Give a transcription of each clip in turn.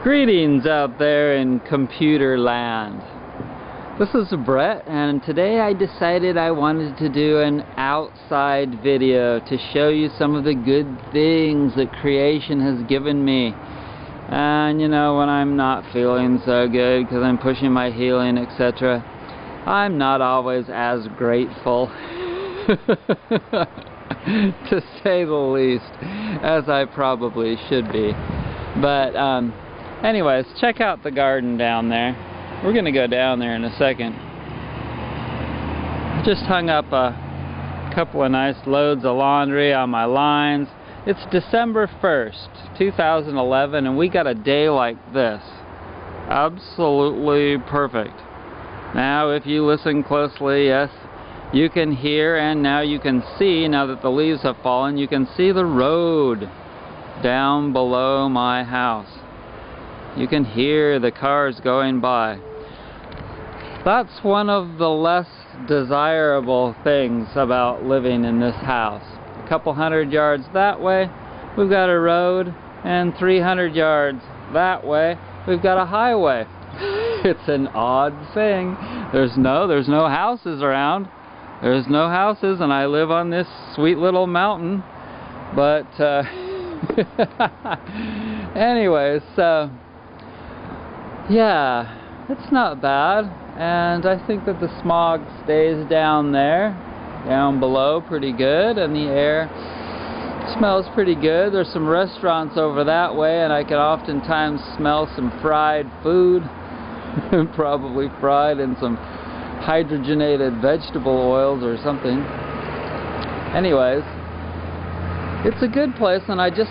Greetings out there in computer land. This is Brett, and today I decided I wanted to do an outside video to show you some of the good things that creation has given me. And you know, when I'm not feeling so good because I'm pushing my healing, etc., I'm not always as grateful to say the least as I probably should be. But anyways, check out the garden down there. We're gonna go down there in a second. Just hung up a couple of nice loads of laundry on my lines. It's December 1st, 2011, and we got a day like this. Absolutely perfect. Now, if you listen closely, yes, you can hear, and now you can see, now that the leaves have fallen, you can see the road down below my house. You can hear the cars going by. That's one of the less desirable things about living in this house. A couple hundred yards that way, we've got a road, and 300 yards that way, we've got a highway. It's an odd thing. There's no houses around. There's no houses, and I live on this sweet little mountain. But anyways, so yeah, it's not bad, and I think that the smog stays down there, down below, pretty good, and the air smells pretty good. There's some restaurants over that way, and I can oftentimes smell some fried food, probably fried in some hydrogenated vegetable oils or something. Anyways, it's a good place, and I just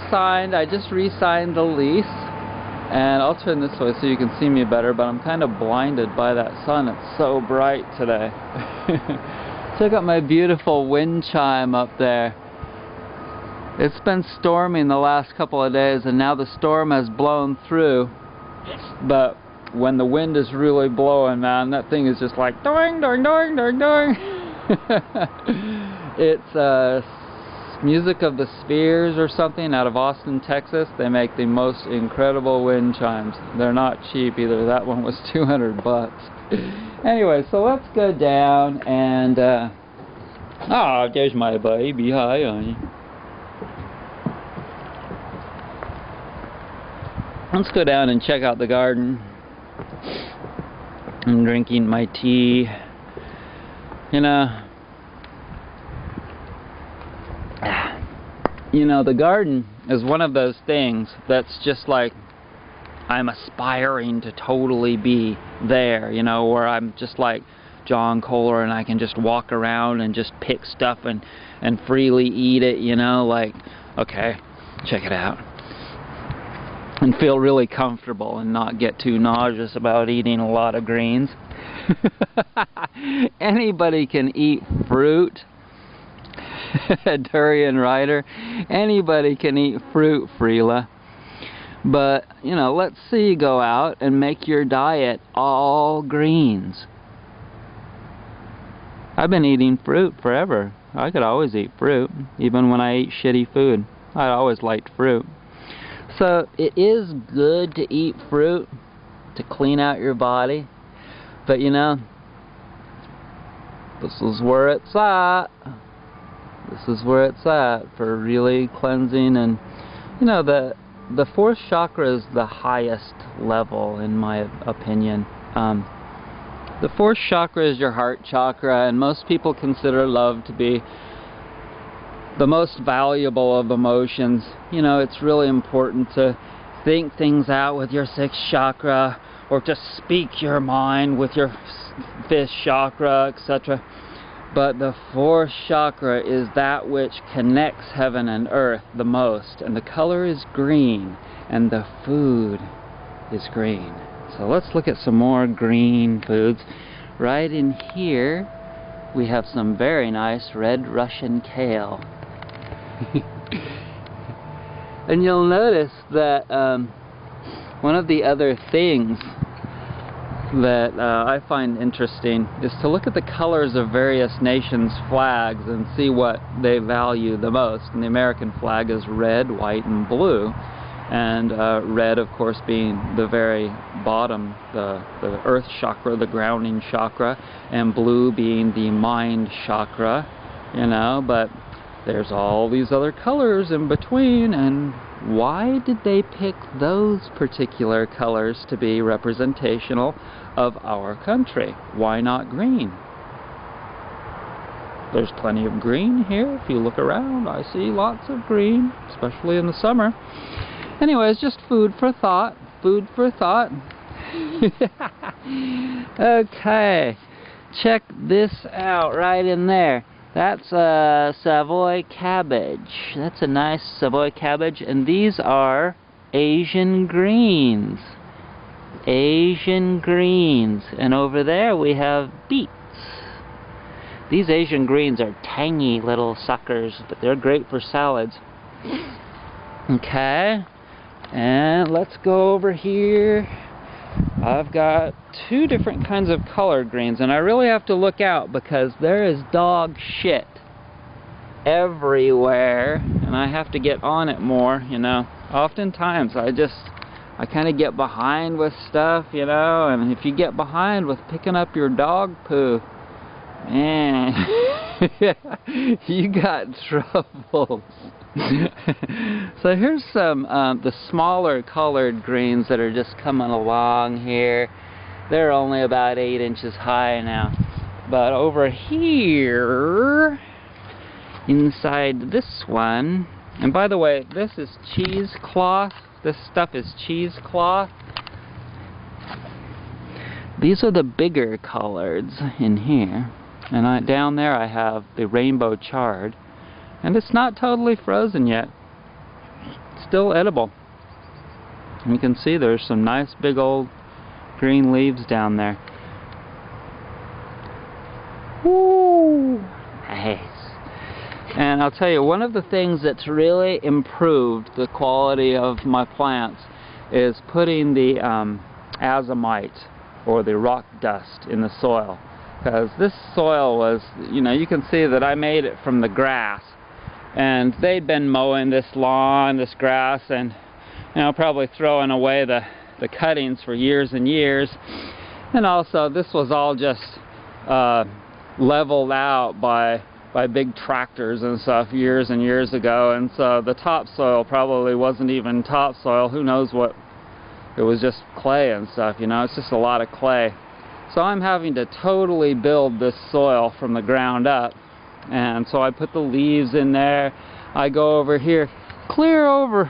re-signed the lease. And I'll turn this way so you can see me better, but I'm kind of blinded by that sun. It's so bright today. Check out my beautiful wind chime up there. It's been storming the last couple of days, and now the storm has blown through. But when the wind is really blowing, man, that thing is just like doing, doing, doing, doing, doing. It's Music of the Spheres or something out of Austin, Texas. They make the most incredible wind chimes. They're not cheap either. That one was $200. Anyway, so let's go down and there's my baby. Hi, honey. Let's go down and check out the garden. I'm drinking my tea. You know, the garden is one of those things that's just like I'm aspiring to totally be there, you know, where I'm just like John Kohler and I can just walk around and just pick stuff and freely eat it, you know, like, okay, check it out. And feel really comfortable and not get too nauseous about eating a lot of greens. Anybody can eat fruit. Durian Rider. Anybody can eat fruit, Freela. But, you know, let's see you go out and make your diet all greens. I've been eating fruit forever. I could always eat fruit, even when I ate shitty food. I always liked fruit. So it is good to eat fruit to clean out your body. But, you know, this is where it's at. This is where it's at for really cleansing. And you know, the fourth chakra is the highest level in my opinion. The fourth chakra is your heart chakra, and most people consider love to be the most valuable of emotions. You know, it's really important to think things out with your sixth chakra, or to speak your mind with your fifth chakra, etc. But the fourth chakra is that which connects heaven and earth the most. And the color is green. And the food is green. So let's look at some more green foods. Right in here, we have some very nice red Russian kale. And you'll notice that one of the other things that I find interesting is to look at the colors of various nations' flags and see what they value the most. And the American flag is red, white, and blue. and red, of course, being the very bottom, the earth chakra, the grounding chakra, and blue being the mind chakra, you know. But there's all these other colors in between, and why did they pick those particular colors to be representational of our country? Why not green? There's plenty of green here. If you look around, I see lots of green, especially in the summer. Anyways, just food for thought. Food for thought. Okay, check this out right in there. That's a Savoy cabbage. That's a nice Savoy cabbage, and these are Asian greens. Asian greens. And over there we have beets. These Asian greens are tangy little suckers, but they're great for salads. Okay, and let's go over here. I've got two different kinds of collard greens, and I really have to look out because there is dog shit everywhere, and I have to get on it more, you know. Oftentimes I kind of get behind with stuff, you know, and if you get behind with picking up your dog poo, man, you got troubles. So here's some the smaller collard greens that are just coming along here. They're only about 8 inches high now. But over here, inside this one, and by the way, this is cheesecloth. This stuff is cheesecloth. These are the bigger collards in here. And down there I have the rainbow chard. And it's not totally frozen yet. It's still edible. And you can see there's some nice big old green leaves down there. Woo! Nice. And I'll tell you, one of the things that's really improved the quality of my plants is putting the azomite, or the rock dust, in the soil. Because this soil was, you know, you can see that I made it from the grass. And they'd been mowing this lawn, this grass, and, you know, probably throwing away the cuttings for years and years. And also, this was all just leveled out by big tractors and stuff years and years ago. And so the topsoil probably wasn't even topsoil. Who knows what? It was just clay and stuff, you know. It's just a lot of clay. So I'm having to totally build this soil from the ground up. And so I put the leaves in there. I go over here. Clear over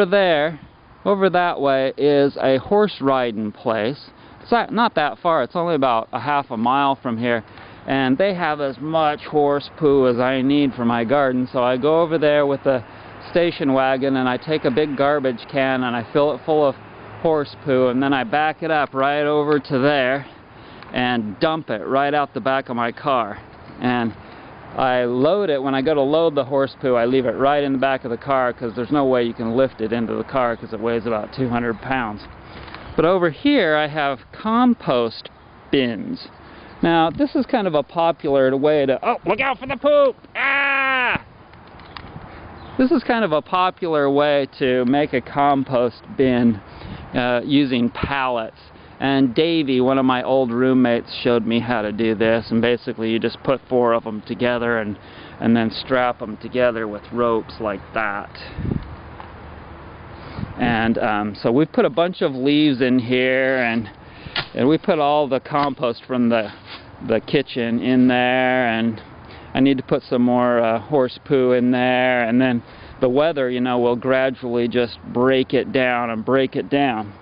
there, over that way, is a horse riding place. It's not that far. It's only about a half a mile from here. And they have as much horse poo as I need for my garden. So I go over there with the station wagon, and I take a big garbage can and I fill it full of horse poo, and then I back it up right over to there and dump it right out the back of my car. And I load it. When I go to load the horse poo, I leave it right in the back of the car because there's no way you can lift it into the car because it weighs about 200 pounds. But over here I have compost bins. Now this is kind of a popular way to, oh, look out for the poop! Ah! This is kind of a popular way to make a compost bin using pallets. And Davey, one of my old roommates, showed me how to do this. And basically you just put 4 of them together and then strap them together with ropes like that. And so we've put a bunch of leaves in here, and we put all the compost from the kitchen in there, and I need to put some more horse poo in there, and then the weather, you know, will gradually just break it down and break it down.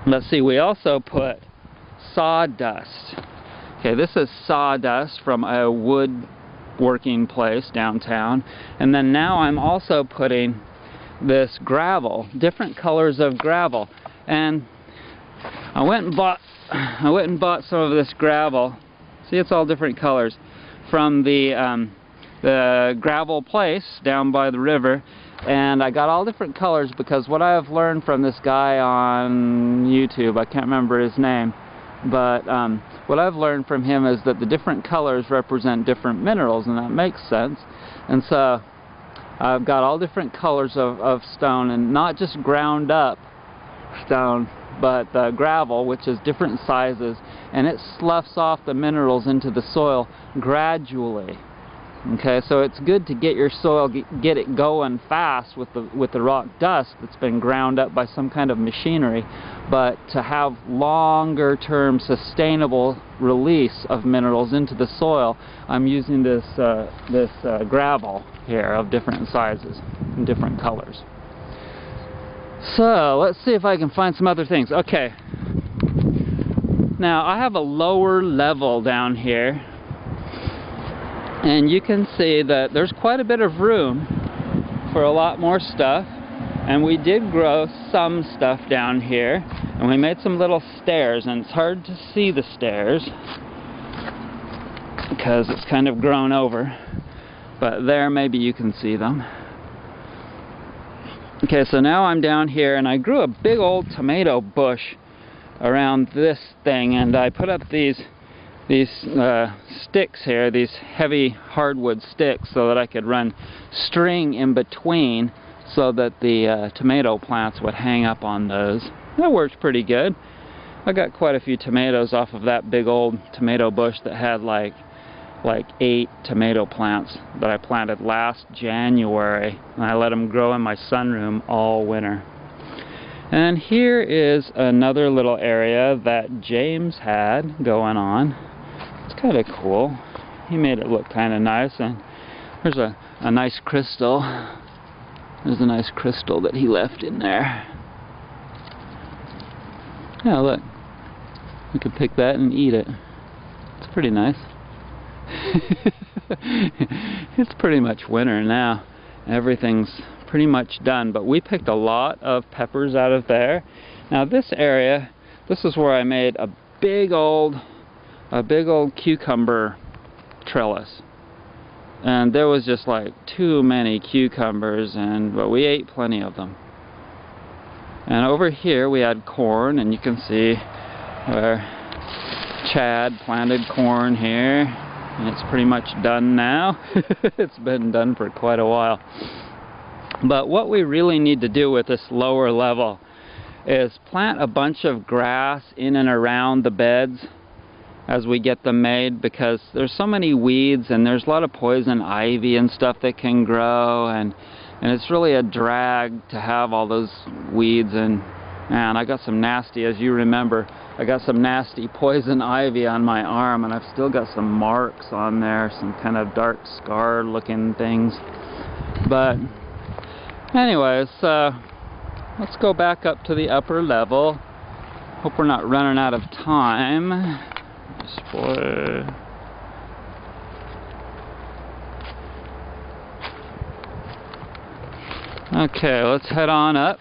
Let's see, we also put sawdust. Okay, this is sawdust from a woodworking place downtown. And then now I'm also putting this gravel, different colors of gravel. And I went and bought some of this gravel. See, it's all different colors from the gravel place down by the river. And I got all different colors because what I have learned from this guy on YouTube, I can't remember his name, but what I've learned from him is that the different colors represent different minerals, and that makes sense. And so I've got all different colors of stone, and not just ground up stone, but gravel, which is different sizes, and it sloughs off the minerals into the soil gradually. Okay, so it's good to get your soil, get it going fast with the rock dust that's been ground up by some kind of machinery, but to have longer term sustainable release of minerals into the soil, I'm using this gravel here of different sizes and different colors. So let's see if I can find some other things. Okay, now I have a lower level down here, and you can see that there's quite a bit of room for a lot more stuff, and we did grow some stuff down here, and we made some little stairs, and it's hard to see the stairs because it's kind of grown over, but there maybe you can see them. Okay, so now I'm down here, and I grew a big old tomato bush around this thing, and I put up these sticks here, these heavy hardwood sticks, so that I could run string in between so that the tomato plants would hang up on those. That worked pretty good. I got quite a few tomatoes off of that big old tomato bush that had like 8 tomato plants that I planted last January, and I let them grow in my sunroom all winter. And here is another little area that James had going on. It's kind of cool. He made it look kind of nice, and there's a nice crystal. There's a nice crystal that he left in there. Yeah, look. We could pick that and eat it. It's pretty nice. It's pretty much winter now. Everything's pretty much done, but we picked a lot of peppers out of there. Now this area, this is where I made a big old cucumber trellis, and there was just like too many cucumbers, but we ate plenty of them. And over here we had corn, and you can see where Chad planted corn here, and it's pretty much done now. It's been done for quite a while. But what we really need to do with this lower level is plant a bunch of grass in and around the beds as we get them made, because there's so many weeds, and there's a lot of poison ivy and stuff that can grow, and it's really a drag to have all those weeds. And man, I got some nasty, as you remember, I got some nasty poison ivy on my arm, and I've still got some marks on there, some kind of dark scar looking things. But anyways, let's go back up to the upper level. Hope we're not running out of time. Okay, let's head on up.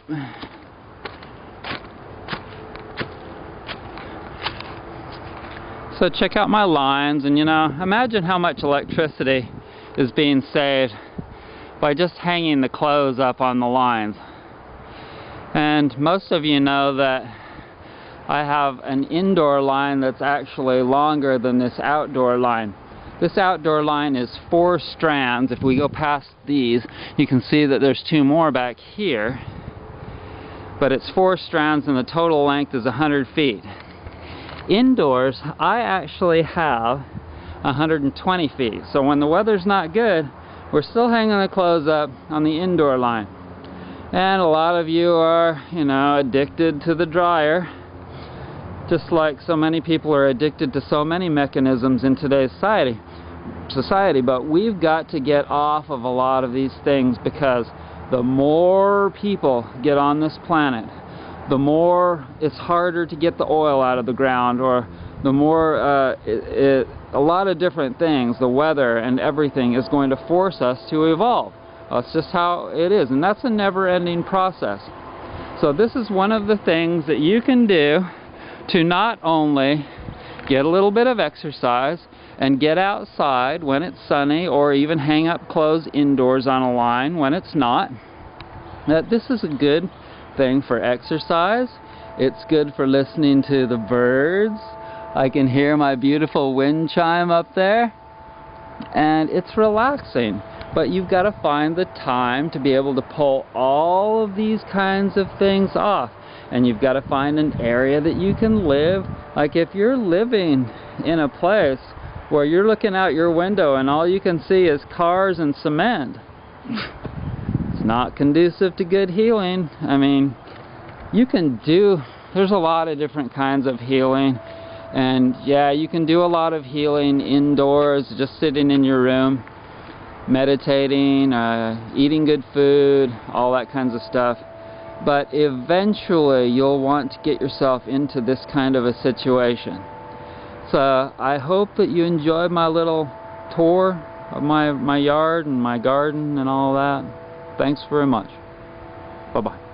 So check out my lines, and imagine how much electricity is being saved by just hanging the clothes up on the lines. And most of you know that I have an indoor line that's actually longer than this outdoor line. This outdoor line is 4 strands. If we go past these, you can see that there's 2 more back here. But it's 4 strands, and the total length is 100 feet. Indoors, I actually have 120 feet. So when the weather's not good, we're still hanging the clothes up on the indoor line. And a lot of you are, addicted to the dryer. Just like so many people are addicted to so many mechanisms in today's society. But we've got to get off of a lot of these things, because the more people get on this planet, the more it's harder to get the oil out of the ground, or the more a lot of different things, the weather and everything, is going to force us to evolve. That's just how it is, and that's a never-ending process. So this is one of the things that you can do to not only get a little bit of exercise and get outside when it's sunny, or even hang up clothes indoors on a line when it's not. That this is a good thing for exercise. It's good for listening to the birds. I can hear my beautiful wind chime up there, and it's relaxing. But you've got to find the time to be able to pull all of these kinds of things off. And you've got to find an area that you can live. Like if you're living in a place where you're looking out your window and all you can see is cars and cement, it's not conducive to good healing. I mean, there's a lot of different kinds of healing. And yeah, you can do a lot of healing indoors, just sitting in your room, meditating, eating good food, all that kinds of stuff. But eventually you'll want to get yourself into this kind of a situation. So I hope that you enjoyed my little tour of my yard and my garden and all that. Thanks very much. Bye-bye.